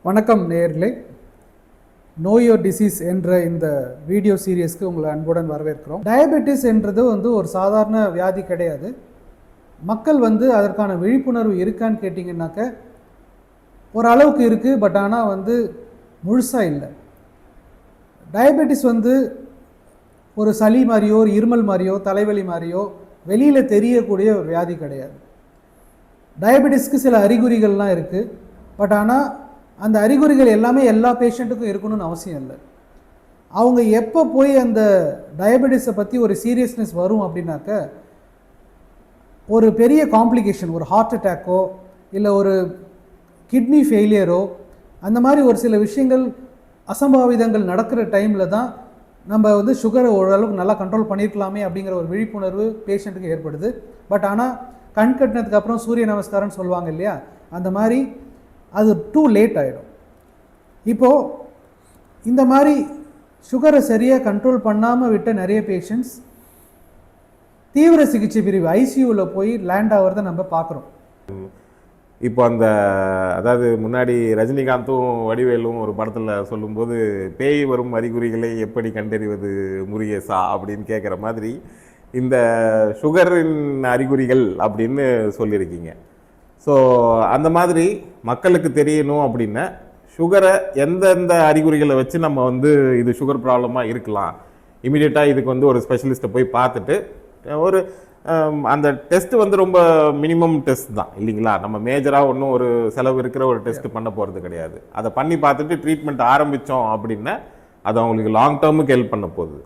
வணக்கம் நேயர்களே. Know your disease என்ற இந்த வீடியோ சீரியஸ்க்கு உங்களை அன்புடன் வரவேற்கிறோம். டயபெட்டிஸ் என்றது ஒரு சாதாரண வியாதி கிடையாது. மக்கள் அதற்கான விழிப்புணர்வு இருக்கான்னு கேட்டிங்கன்னாக்க ஓரளவுக்கு இருக்குது, பட் ஆனால் முழுசாக இல்லை. டயபெட்டிஸ் ஒரு சளி மாதிரியோ ஒரு இருமல் மாதிரியோ தலைவலி மாதிரியோ வெளியில் தெரியக்கூடிய ஒரு வியாதி கிடையாது. டயபெட்டிஸ்க்கு சில அறிகுறிகள்லாம் இருக்குது, பட் ஆனால் அந்த அறிகுறிகள் எல்லாமே எல்லா பேஷண்ட்டுக்கும் இருக்கணும்னு அவசியம் இல்லை. அவங்க எப்போ போய் அந்த டயபெட்டிஸை பற்றி ஒரு சீரியஸ்னஸ் வரும் அப்படின்னாக்க, ஒரு பெரிய காம்ப்ளிகேஷன், ஒரு ஹார்ட் அட்டாக்கோ இல்லை ஒரு கிட்னி ஃபெயிலியரோ, அந்த மாதிரி ஒரு சில விஷயங்கள் அசம்பாவிதங்கள் நடக்கிற டைமில் தான் நம்ம சுகரை ஓரளவுக்கு நல்லா கண்ட்ரோல் பண்ணியிருக்கலாமே அப்படிங்கிற ஒரு விழிப்புணர்வு பேஷண்ட்டுக்கு ஏற்படுது. பட் ஆனால் கண் கட்டினதுக்கு அப்புறம் சூரிய நமஸ்காரம்னு சொல்லுவாங்க இல்லையா, அந்த மாதிரி அது டூ லேட் ஆகிடும். இப்போது இந்த மாதிரி சுகரை சரியாக கண்ட்ரோல் பண்ணாமல் விட்ட நிறைய பேஷண்ட்ஸ் தீவிர சிகிச்சை பிரிவு ஐசியூவில் போய் லேண்ட் ஆகிறத நம்ம பார்க்குறோம். இப்போ அதாவது முன்னாடி ரஜினிகாந்தும் வடிவேலும் ஒரு படத்தில் சொல்லும்போது பேய் வரும் அறிகுறிகளை எப்படி கண்டறிவது முருகேசா அப்படின்னு கேட்குற மாதிரி இந்த சுகரின் அறிகுறிகள் அப்படின்னு சொல்லியிருக்கீங்க. ஸோ அந்த மாதிரி மக்களுக்கு தெரியணும் அப்படின்னா சுகரை எந்தெந்த அறிகுறிகளை வச்சு நம்ம இது சுகர் ப்ராப்ளமாக இருக்கலாம், இமீடியட்டாக இதுக்கு ஒரு ஸ்பெஷலிஸ்ட்டை போய் பார்த்துட்டு ஒரு அந்த டெஸ்ட் ரொம்ப மினிமம் டெஸ்ட் தான் இல்லைங்களா. நம்ம மேஜராக ஒன்றும் ஒரு செலவு இருக்கிற ஒரு டெஸ்ட் பண்ண போகிறது கிடையாது. அதை பண்ணி பார்த்துட்டு ட்ரீட்மெண்ட் ஆரம்பித்தோம் அப்படின்னா அது அவங்களுக்கு லாங் டேர்முக்கு ஹெல்ப் பண்ண போகுது.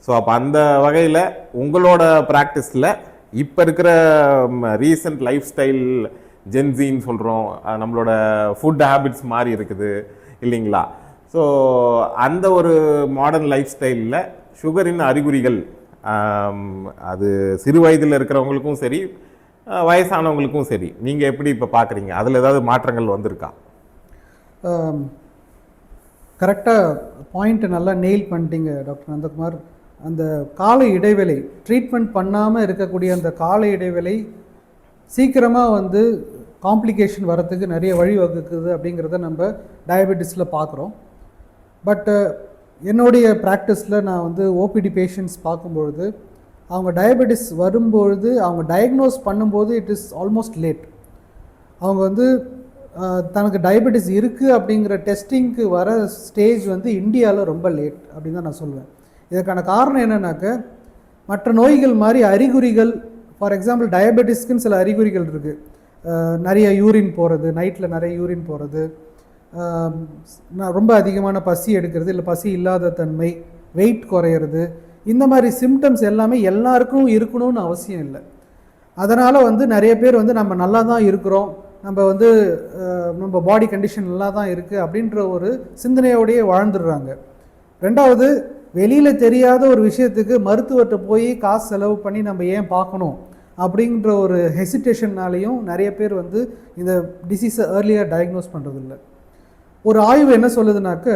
ஸோ அப்போ அந்த வகையில் உங்களோட ப்ராக்டிஸில் இப்போ இருக்கிற ரீசன்ட் லைஃப் ஸ்டைல் ஜென்சின்னு சொல்கிறோம், நம்மளோட ஃபுட் ஹேபிட்ஸ் மாதிரி இருக்குது இல்லைங்களா. ஸோ அந்த ஒரு மாடர்ன் லைஃப் ஸ்டைலில் சுகரின் அறிகுறிகள் அது சிறு வயதில் இருக்கிறவங்களுக்கும் சரி வயசானவங்களுக்கும் சரி நீங்கள் எப்படி இப்போ பார்க்குறீங்க? அதில் ஏதாவது மாற்றங்கள் வந்திருக்கா? கரெக்டாக பாயிண்ட்டை நல்லா நெயில் பண்ணிட்டீங்க டாக்டர் நந்தகுமார். அந்த கால இடைவேளை, ட்ரீட்மெண்ட் பண்ணாமல் இருக்கக்கூடிய அந்த கால இடைவேளை சீக்கிரமாக காம்ப்ளிகேஷன் வரத்துக்கு நிறைய வழிவகுக்குது அப்படிங்கிறத நம்ம டயபெட்டிஸில் பார்க்குறோம். பட்டு என்னுடைய ப்ராக்டிஸில் நான் ஓபிடி பேஷண்ட்ஸ் பார்க்கும்பொழுது அவங்க டயபெட்டிஸ் வரும்பொழுது அவங்க டயக்னோஸ் பண்ணும்போது இட் இஸ் ஆல்மோஸ்ட் லேட். அவங்க தனக்கு டயபெட்டிஸ் இருக்குது அப்படிங்கிற டெஸ்டிங்க்கு வர ஸ்டேஜ் இந்தியாவில் ரொம்ப லேட் அப்படின்னு தான் நான் சொல்லுவேன். இதுக்கான காரணம் என்னன்னாக்க, மற்ற நோய்கள் மாதிரி அறிகுறிகள், ஃபார் எக்ஸாம்பிள் டயபெட்டிஸ்க்குன்னு சில அறிகுறிகள் இருக்குது. நிறைய யூரின் போகிறது, நைட்டில் நிறைய யூரின் போகிறது, ரொம்ப அதிகமான பசி எடுக்கிறது, இல்லை பசி இல்லாத தன்மை, வெயிட் குறையிறது, இந்த மாதிரி சிம்டம்ஸ் எல்லாமே எல்லாருக்கும் இருக்கணும்னு அவசியம் இல்லை. அதனால் நிறைய பேர் நம்ம நல்லா தான் இருக்கிறோம், நம்ம பாடி கண்டிஷன் நல்லா தான் இருக்குது அப்படின்ற ஒரு சிந்தனையோடையே வாழ்ந்துடுறாங்க. ரெண்டாவது, வெளியில் தெரியாத ஒரு விஷயத்துக்கு மருத்துவர்கிட்ட போய் காசு செலவு பண்ணி நம்ம ஏன் பார்க்கணும் அப்படின்ற ஒரு ஹெசிடேஷன்னாலேயும் நிறைய பேர் இந்த டிசீஸை ஏர்லியாக டயக்னோஸ் பண்ணுறதில்ல. ஒரு ஆய்வு என்ன சொல்லுதுனாக்க,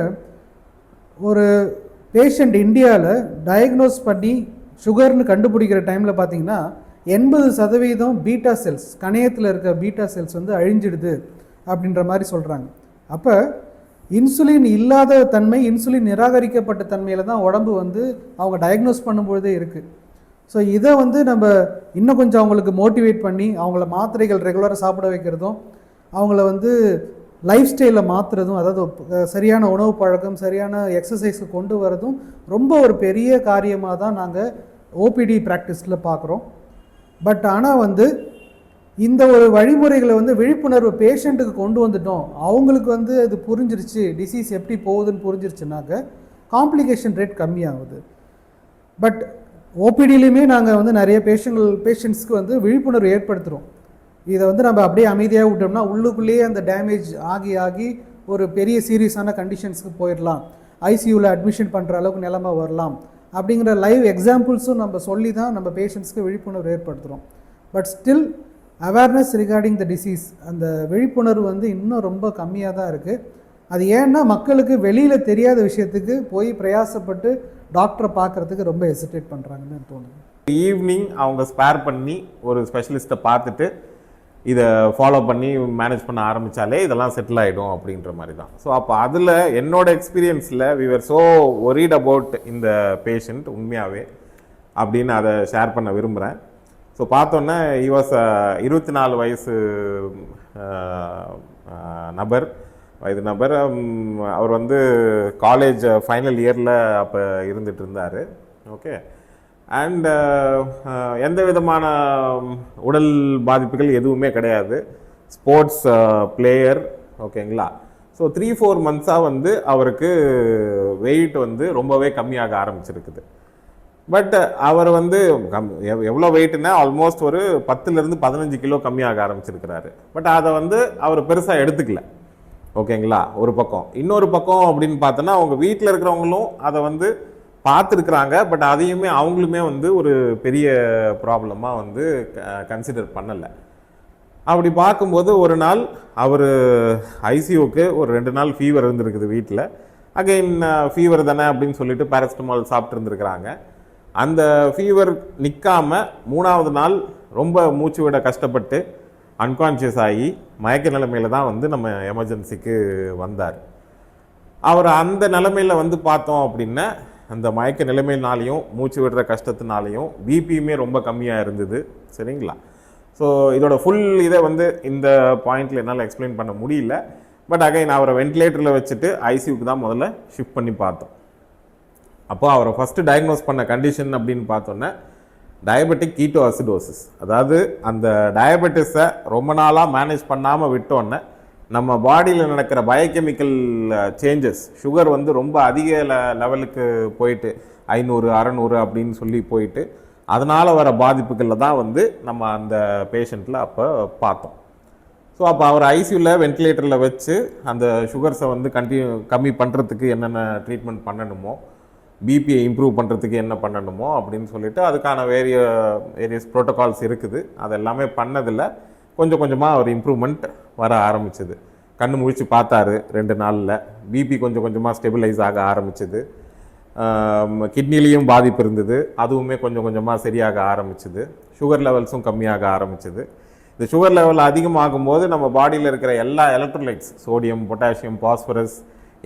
ஒரு பேஷண்ட் இந்தியாவில் டயக்னோஸ் பண்ணி சுகர்னு கண்டுபிடிக்கிற டைமில் பார்த்திங்கன்னா 80% பீட்டா செல்ஸ், கணையத்தில் இருக்க பீட்டா செல்ஸ் அழிஞ்சிடுது அப்படின்ற மாதிரி சொல்கிறாங்க. அப்போ இன்சுலின் இல்லாத தன்மை, இன்சுலின் நிராகரிக்கப்பட்ட தன்மையில் தான் உடம்பு அவங்க டயக்னோஸ் பண்ணும்பொழுதே இருக்குது. ஸோ இதை நம்ம இன்னும் கொஞ்சம் அவங்களுக்கு மோட்டிவேட் பண்ணி அவங்கள மாத்திரைகள் ரெகுலராக சாப்பிட வைக்கிறதும், அவங்கள லைஃப் ஸ்டைலில் மாற்றுறதும், அதாவது சரியான உணவு பழக்கம், சரியான எக்ஸசைஸை கொண்டு வரதும் ரொம்ப ஒரு பெரிய காரியமாக தான் நாங்கள் ஓபிடி ப்ராக்டிஸில் பார்க்குறோம். பட் ஆனால் இந்த ஒரு வழிமுறைகளை விழிப்புணர்வு பேஷண்ட்டுக்கு கொண்டு வந்துட்டோம், அவங்களுக்கு அது புரிஞ்சிருச்சு, டிசீஸ் எப்படி போகுதுன்னு புரிஞ்சிருச்சுனாக்க காம்ப்ளிகேஷன் ரேட் கம்மியாகுது. பட் ஓபிடிலையுமே நாங்கள் நிறைய பேஷண்ட்ஸ்க்கு விழிப்புணர்வு ஏற்படுத்துகிறோம். இதை நம்ம அப்படியே அமைதியாக விட்டோம்னா உள்ளுக்குள்ளேயே அந்த டேமேஜ் ஆகி ஒரு பெரிய சீரியஸான கண்டிஷன்ஸ்க்கு போயிடலாம், ஐசியூவில் அட்மிஷன் பண்ணுற அளவுக்கு நிலைமை வரலாம் அப்படிங்கிற லைவ் எக்ஸாம்பிள்ஸும் நம்ம சொல்லி தான் நம்ம பேஷண்ட்ஸ்க்கு விழிப்புணர்வு ஏற்படுத்துகிறோம். But still awareness regarding the disease, அந்த விழிப்புணர்வு இன்னும் ரொம்ப கம்மியாக தான் இருக்குது. அது ஏன்னா மக்களுக்கு வெளியில் தெரியாத விஷயத்துக்கு போய் பிரயாசப்பட்டு டாக்டரை பார்க்குறதுக்கு ரொம்ப ஹெசிடேட் பண்ணுறாங்கன்னு தோணுது. ஈவினிங் அவங்க ஸ்பேர் பண்ணி ஒரு ஸ்பெஷலிஸ்ட்டை பார்த்துட்டு இதை ஃபாலோ பண்ணி மேனேஜ் பண்ண ஆரம்பித்தாலே இதெல்லாம் செட்டில் ஆகிடும் அப்படின்ற மாதிரி தான். ஸோ அப்போ அதில் என்னோட எக்ஸ்பீரியன்ஸில் we were so worried about இந்த பேஷண்ட் உண்மையாகவே அப்படின்னு அதை ஷேர் பண்ண விரும்புகிறேன். ஸோ பார்த்தோன்னே வாஸ் 24 வயசு வயது நபர். அவர் வந்து காலேஜ் ஃபைனல் இயரில் அப்போ இருந்துகிட்டு இருந்தார். ஓகே. அண்ட் எந்த விதமான உடல் பாதிப்புகள் எதுவுமே கிடையாது. Sports player. ஓகேங்களா. ஸோ 3-4 மந்த்ஸாக வந்து அவருக்கு வெயிட் வந்து ரொம்பவே கம்மியாக ஆரம்பிச்சிருக்குது. பட் அவர் வந்து எவ்வளோ வெயிட்னா ஆல்மோஸ்ட் ஒரு 10 to 15 கிலோ கம்மியாக ஆரம்பிச்சிருக்கிறாரு. பட் அதை வந்து அவர் பெருசாக எடுத்துக்கல. ஓகேங்களா. ஒரு பக்கம். இன்னொரு பக்கம் அப்படின்னு பார்த்தோன்னா அவங்க வீட்டில் இருக்கிறவங்களும் அதை வந்து பார்த்துருக்குறாங்க. பட் அதையுமே அவங்களுமே வந்து ஒரு பெரிய ப்ராப்ளமாக வந்து கன்சிடர் பண்ணலை. அப்படி பார்க்கும்போது ஒரு நாள் அவர் ஐசியூக்கு ஒரு 2 நாள் ஃபீவர் இருந்திருக்குது வீட்டில். அகைன் ஃபீவர் தானே அப்படின்னு சொல்லிட்டு பேராசிட்டமால் சாப்பிட்டு இருந்துருக்குறாங்க. அந்த ஃபீவர் நிற்காமல் 3வது நாள் ரொம்ப மூச்சு விட கஷ்டப்பட்டு அன்கான்ஷியஸ் ஆகி மயக்க நிலைமையில் தான் வந்து நம்ம எமர்ஜென்சிக்கு வந்தார். அவர் அந்த நிலைமையில் வந்து பார்த்தோம் அப்படின்னா அந்த மயக்க நிலைமையினாலையும் மூச்சு விடுற கஷ்டத்தினாலையும் பிபியுமே ரொம்ப கம்மியாக இருந்தது. சரிங்களா. ஸோ இதோட ஃபுல் இதை வந்து இந்த பாயிண்டில் என்னால் எக்ஸ்பிளைன் பண்ண முடியல. பட் அகைன் அவரை வென்டிலேட்டரில் வச்சுட்டு ஐசியூக்கு தான் முதல்ல ஷிஃப்ட் பண்ணி பார்த்தோம். அப்போது அவரை ஃபஸ்ட்டு டயக்னோஸ் பண்ண கண்டிஷன் அப்படின்னு பார்த்தோன்னே டயபெட்டிக் கீட்டோஅசிடோசிஸ். அதாவது அந்த டயபெட்டிஸை ரொம்ப நாளாக மேனேஜ் பண்ணாமல் விட்டோன்னே நம்ம பாடியில் நடக்கிற பயோகெமிக்கல் சேஞ்சஸ், சுகர் வந்து ரொம்ப அதிக லெவலுக்கு போயிட்டு 500 600 அப்படின்னு சொல்லி போயிட்டு அதனால் வர பாதிப்புகளில் தான் வந்து நம்ம அந்த பேஷண்ட்டில் அப்போ பார்த்தோம். ஸோ அப்போ அவர் ஐசியூவில் வென்டிலேட்டரில் வச்சு அந்த சுகர்ஸை வந்து கம்மி பண்ணுறதுக்கு என்னென்ன ட்ரீட்மெண்ட் பண்ணணுமோ, பிபியை இம்ப்ரூவ் பண்ணுறதுக்கு என்ன பண்ணணுமோ அப்படின்னு சொல்லிட்டு அதுக்கான வேரியஸ் ப்ரோட்டோகால்ஸ் இருக்குது. அது எல்லாமே பண்ணதில் கொஞ்சம் கொஞ்சமாக ஒரு இம்ப்ரூவ்மெண்ட் வர ஆரம்பிச்சது. கண்ணு முழிச்சு பார்த்தாரு 2 நாளில். பிபி கொஞ்சம் கொஞ்சமாக ஸ்டெபிலைஸ் ஆக ஆரம்பிச்சது. கிட்னிலையும் பாதிப்பு இருந்தது, அதுவுமே கொஞ்சம் கொஞ்சமாக சரியாக ஆரம்பிச்சது. சுகர் லெவல்ஸும் கம்மியாக ஆரம்பிச்சது. இந்த சுகர் லெவல் அதிகமாகும் போது நம்ம பாடியில் இருக்கிற எல்லா எலக்ட்ரோலைட்ஸ், சோடியம், பொட்டாசியம், பாஸ்பரஸ்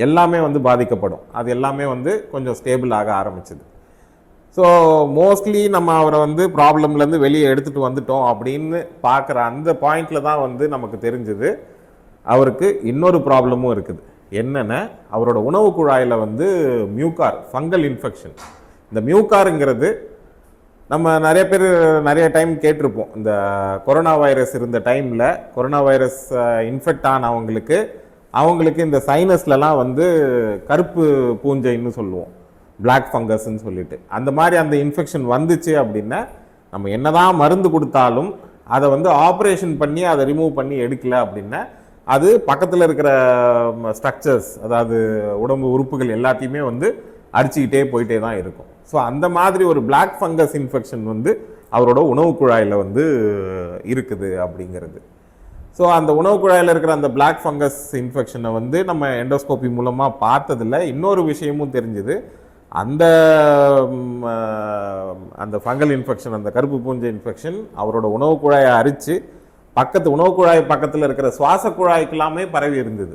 எல்லாமே வந்து பாதிக்கப்படும். அது எல்லாமே வந்து கொஞ்சம் ஸ்டேபிள் ஆக ஆரம்பிச்சது. ஸோ மோஸ்ட்லி நம்ம அவரை வந்து ப்ராப்ளம்லேருந்து வெளியே எடுத்துகிட்டு வந்துட்டோம் அப்படின்னு பார்க்குற அந்த பாயிண்டில் தான் வந்து நமக்கு தெரிஞ்சுது அவருக்கு இன்னொரு ப்ராப்ளமும் இருக்குது. என்னென்னா அவரோட உணவு குழாயில் வந்து மியூகார், ஃபங்கல் இன்ஃபெக்ஷன். இந்த மியூகாருங்கிறது நம்ம நிறைய பேர் நிறைய டைம் கேட்டிருப்போம். இந்த கொரோனா வைரஸ் இருந்த டைமில் கொரோனா வைரஸ் இன்ஃபெக்ட் அவங்களுக்கு இந்த சைனஸ்லலாம் வந்து கருப்பு பூஞ்சைன்னு சொல்லுவோம், பிளாக் ஃபங்கஸ்ன்னு சொல்லிட்டு. அந்த மாதிரி அந்த இன்ஃபெக்ஷன் வந்துச்சு அப்படின்னா நம்ம என்னதான் மருந்து கொடுத்தாலும் அதை வந்து ஆப்ரேஷன் பண்ணி அதை ரிமூவ் பண்ணி எடுக்கல அப்படின்னா அது பக்கத்தில் இருக்கிற ஸ்ட்ரக்சர்ஸ், அதாவது உடம்பு உறுப்புகள் எல்லாத்தையுமே வந்து அரிச்சிக்கிட்டே போயிட்டே தான் இருக்கும். ஸோ அந்த மாதிரி ஒரு பிளாக் ஃபங்கஸ் இன்ஃபெக்ஷன் வந்து அவரோட உணவு குழாயில் வந்து இருக்குது அப்படிங்கிறது. ஸோ அந்த உணவு குழாயில் இருக்கிற அந்த பிளாக் ஃபங்கஸ் இன்ஃபெக்ஷனை வந்து நம்ம எண்டோஸ்கோபி மூலமாக பார்த்ததில் இன்னொரு விஷயமும் தெரிஞ்சுது. அந்த ஃபங்கல் இன்ஃபெக்ஷன், அந்த கருப்பு பூஞ்சை இன்ஃபெக்ஷன் அவரோட உணவு குழாயை அரித்து உணவு குழாய் பக்கத்தில் இருக்கிற சுவாச குழாய்க்கெல்லாமே பரவி இருந்தது.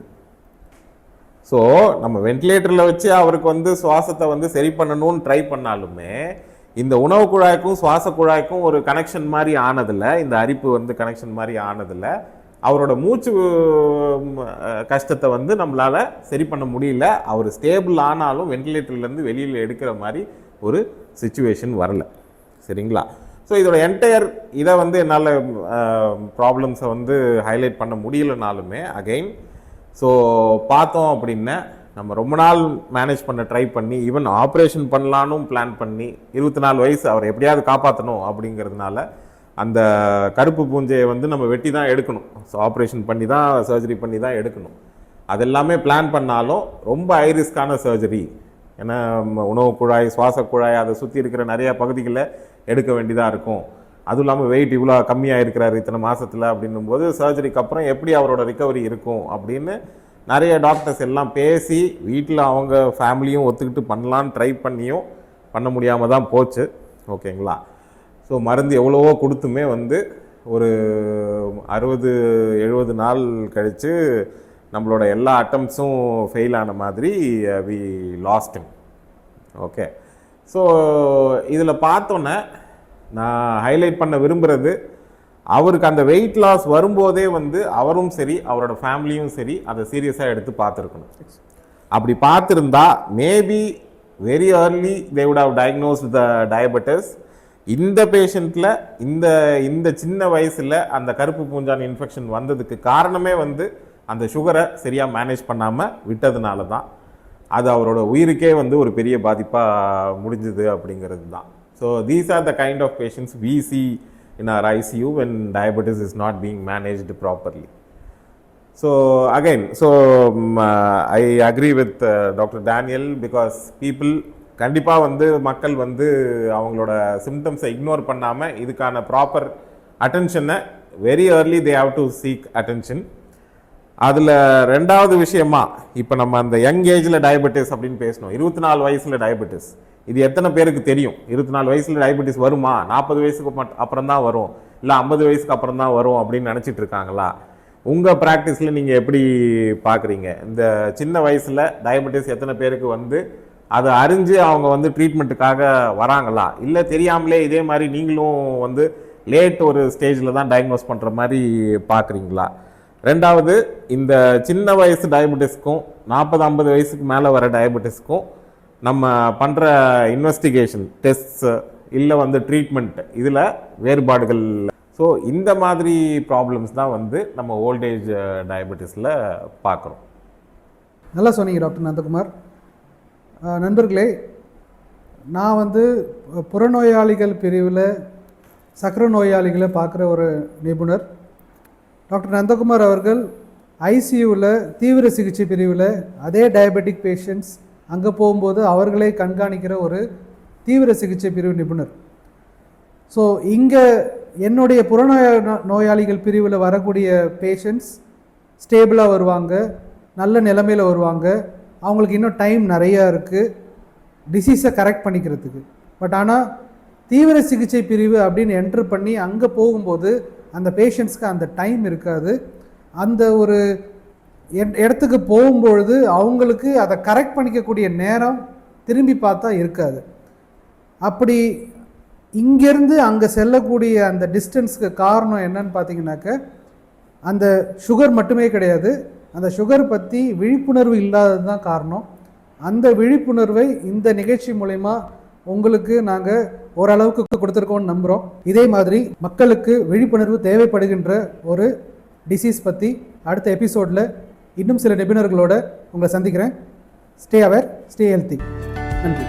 ஸோ நம்ம வென்டிலேட்டரில் வச்சு அவருக்கு வந்து சுவாசத்தை வந்து சரி பண்ணணும்னு ட்ரை பண்ணாலுமே இந்த உணவு குழாய்க்கும் சுவாச குழாய்க்கும் ஒரு கனெக்ஷன் மாதிரி ஆனதில்லை, இந்த அரிப்பு வந்து கனெக்ஷன் மாதிரி ஆனதில்லை. அவரோட மூச்சு கஷ்டத்தை வந்து நம்மளால் சரி பண்ண முடியல. அவர் ஸ்டேபிள் ஆனாலும் வென்டிலேட்டர்லேருந்து வெளியில் எடுக்கிற மாதிரி ஒரு சிச்சுவேஷன் வரல. சரிங்களா. ஸோ இதோட என்டையர் இதை வந்து என்னால் ப்ராப்ளம்ஸை வந்து ஹைலைட் பண்ண முடியலனாலுமே அகெயின் ஸோ பார்த்தோம் அப்படின்னா நம்ம ரொம்ப நாள் மேனேஜ் பண்ண ட்ரை பண்ணி ஈவன் ஆப்ரேஷன் பண்ணலான்னு பிளான் பண்ணி 24 வயசு அவரை எப்படியாவது காப்பாற்றணும் அப்படிங்கிறதுனால அந்த கருப்பு பூஞ்சையை வந்து நம்ம வெட்டி தான் எடுக்கணும். ஸோ ஆப்ரேஷன் பண்ணி தான், சர்ஜரி பண்ணி தான் எடுக்கணும். அதெல்லாமே பிளான் பண்ணாலும் ரொம்ப ஹை ரிஸ்கான சர்ஜரி. ஏன்னா உணவு குழாய், சுவாச குழாய், அதை சுற்றி இருக்கிற நிறைய பகுதிகளில் எடுக்க வேண்டியதாக இருக்கும். அதுவும் இல்லாமல் வெயிட் இவ்வளோ கம்மியாக இருக்கிறாரு இத்தனை மாதத்தில் அப்படின்னும் போது சர்ஜரிக்கு அப்புறம் எப்படி அவரோட ரிக்கவரி இருக்கும் அப்படின்னு நிறைய டாக்டர்ஸ் எல்லாம் பேசி வீட்டில் அவங்க ஃபேமிலியும் ஒத்துக்கிட்டு பண்ணலான்னு ட்ரை பண்ணியும் பண்ண முடியாமல் தான் போச்சு. ஓகேங்களா. ஸோ மருந்து எவ்வளவோ கொடுத்துமே வந்து ஒரு 60-70 நாள் கழித்து நம்மளோட எல்லா அட்டம்ஸும் ஃபெயில் ஆன மாதிரி we lost him. Okay, so இதில் பார்த்தோன்னே நான் ஹைலைட் பண்ண விரும்புகிறது, அவருக்கு அந்த வெயிட் லாஸ் வரும்போதே வந்து அவரும் சரி அவரோட ஃபேமிலியும் சரி அதை சீரியஸாக எடுத்து பார்த்துருக்கணும். அப்படி பார்த்துருந்தா maybe very early they would have diagnosed the diabetes. இந்த பேஷண்ட்டில் இந்த சின்ன வயசில் அந்த கருப்பு பூஞ்சான் இன்ஃபெக்ஷன் வந்ததுக்கு காரணமே வந்து அந்த சுகரை சரியாக மேனேஜ் பண்ணாமல் விட்டதுனால தான் அது அவரோட உயிருக்கே வந்து ஒரு பெரிய பாதிப்பாக முடிஞ்சுது அப்படிங்கிறது தான். So these are the kind of patients we see in our ICU when diabetes is not being managed properly. So again, I agree with Dr. Daniel because people கண்டிப்பாக வந்து மக்கள் வந்து அவங்களோட சிம்டம்ஸை இக்னோர் பண்ணாமல் இதுக்கான ப்ராப்பர் அட்டென்ஷனை very early they have to seek attention. அதில் ரெண்டாவது விஷயமா இப்போ நம்ம அந்த யங் ஏஜில் டயபெட்டிஸ் அப்படின்னு பேசணும். 24 வயசில் டயபெட்டிஸ் இது எத்தனை பேருக்கு தெரியும்? 24 வயசில் டயபெட்டிஸ் வருமா? 40 வயசுக்கு அப்புறம் தான் வரும், இல்லை 50 வயசுக்கு அப்புறம் தான் வரும் அப்படின்னு நினச்சிட்டு இருக்காங்களா? உங்கள் ப்ராக்டிஸில் நீங்கள் எப்படி பார்க்குறீங்க? இந்த சின்ன வயசில் டயபெட்டிஸ் எத்தனை பேருக்கு வந்து அதை அறிஞ்சு அவங்க வந்து ட்ரீட்மெண்ட்டுக்காக வராங்களா, இல்லை தெரியாமலே இதே மாதிரி நீங்களும் வந்து லேட் ஒரு ஸ்டேஜில் தான் டயக்னோஸ் பண்ணுற மாதிரி பார்க்குறீங்களா? ரெண்டாவது, இந்த சின்ன வயசு டயபெட்டிஸ்க்கும் 40-50 வயசுக்கு மேலே வர டயபெட்டிஸ்க்கும் நம்ம பண்ணுற இன்வெஸ்டிகேஷன் டெஸ்ட்ஸ் இல்லை வந்து ட்ரீட்மெண்ட் இதில் வேறுபாடுகள். ஸோ இந்த மாதிரி ப்ராப்ளம்ஸ் தான் வந்து நம்ம ஓல்டேஜ் டயபெட்டிஸில் பார்க்குறோம். நல்லா சொன்னீங்க டாக்டர் நந்தகுமார். நண்பர்களே, நான் வந்து புறநோயாளிகள் பிரிவில் சக்கரை நோயாளிகளை பார்க்குற ஒரு நிபுணர். டாக்டர் நந்தகுமார் அவர்கள் ஐசியூவில் தீவிர சிகிச்சை பிரிவில் அதே டயபெட்டிக் பேஷண்ட்ஸ் அங்கே போகும்போது அவர்களை கண்காணிக்கிற ஒரு தீவிர சிகிச்சை பிரிவு நிபுணர். ஸோ இங்கே என்னுடைய நோயாளிகள் பிரிவில் வரக்கூடிய பேஷண்ட்ஸ் ஸ்டேபிளாக வருவாங்க, நல்ல நிலைமையில் வருவாங்க, அவங்களுக்கு இன்னும் டைம் நிறையா இருக்குது டிசீஸை கரெக்ட் பண்ணிக்கிறதுக்கு. பட் ஆனால் தீவிர சிகிச்சை பிரிவு அப்படின்னு என்ட்ரு பண்ணி அங்கே போகும்போது அந்த பேஷண்ட்ஸ்க்கு அந்த டைம் இருக்காது. அந்த ஒரு இடத்துக்கு போகும்பொழுது அவங்களுக்கு அதை கரெக்ட் பண்ணிக்கக்கூடிய நேரம் திரும்பி பார்த்தா இருக்காது. அப்படி இங்கேருந்து அங்கே செல்லக்கூடிய அந்த டிஸ்டன்ஸுக்கு காரணம் என்னன்னு பார்த்தீங்கன்னாக்க அந்த சுகர் மட்டுமே கிடையாது, அந்த சுகர் பற்றி விழிப்புணர்வு இல்லாதது தான் காரணம். அந்த விழிப்புணர்வை இந்த நிகழ்ச்சி மூலமா உங்களுக்கு நாங்கள் ஓரளவுக்கு கொடுத்துருக்கோம்னு நம்புகிறோம். இதே மாதிரி மக்களுக்கு விழிப்புணர்வு தேவைப்படுகின்ற ஒரு டிசீஸ் பற்றி அடுத்த எபிசோடில் இன்னும் சில நிபுணர்களோடு உங்களை சந்திக்கிறேன். Stay aware, stay healthy. நன்றி.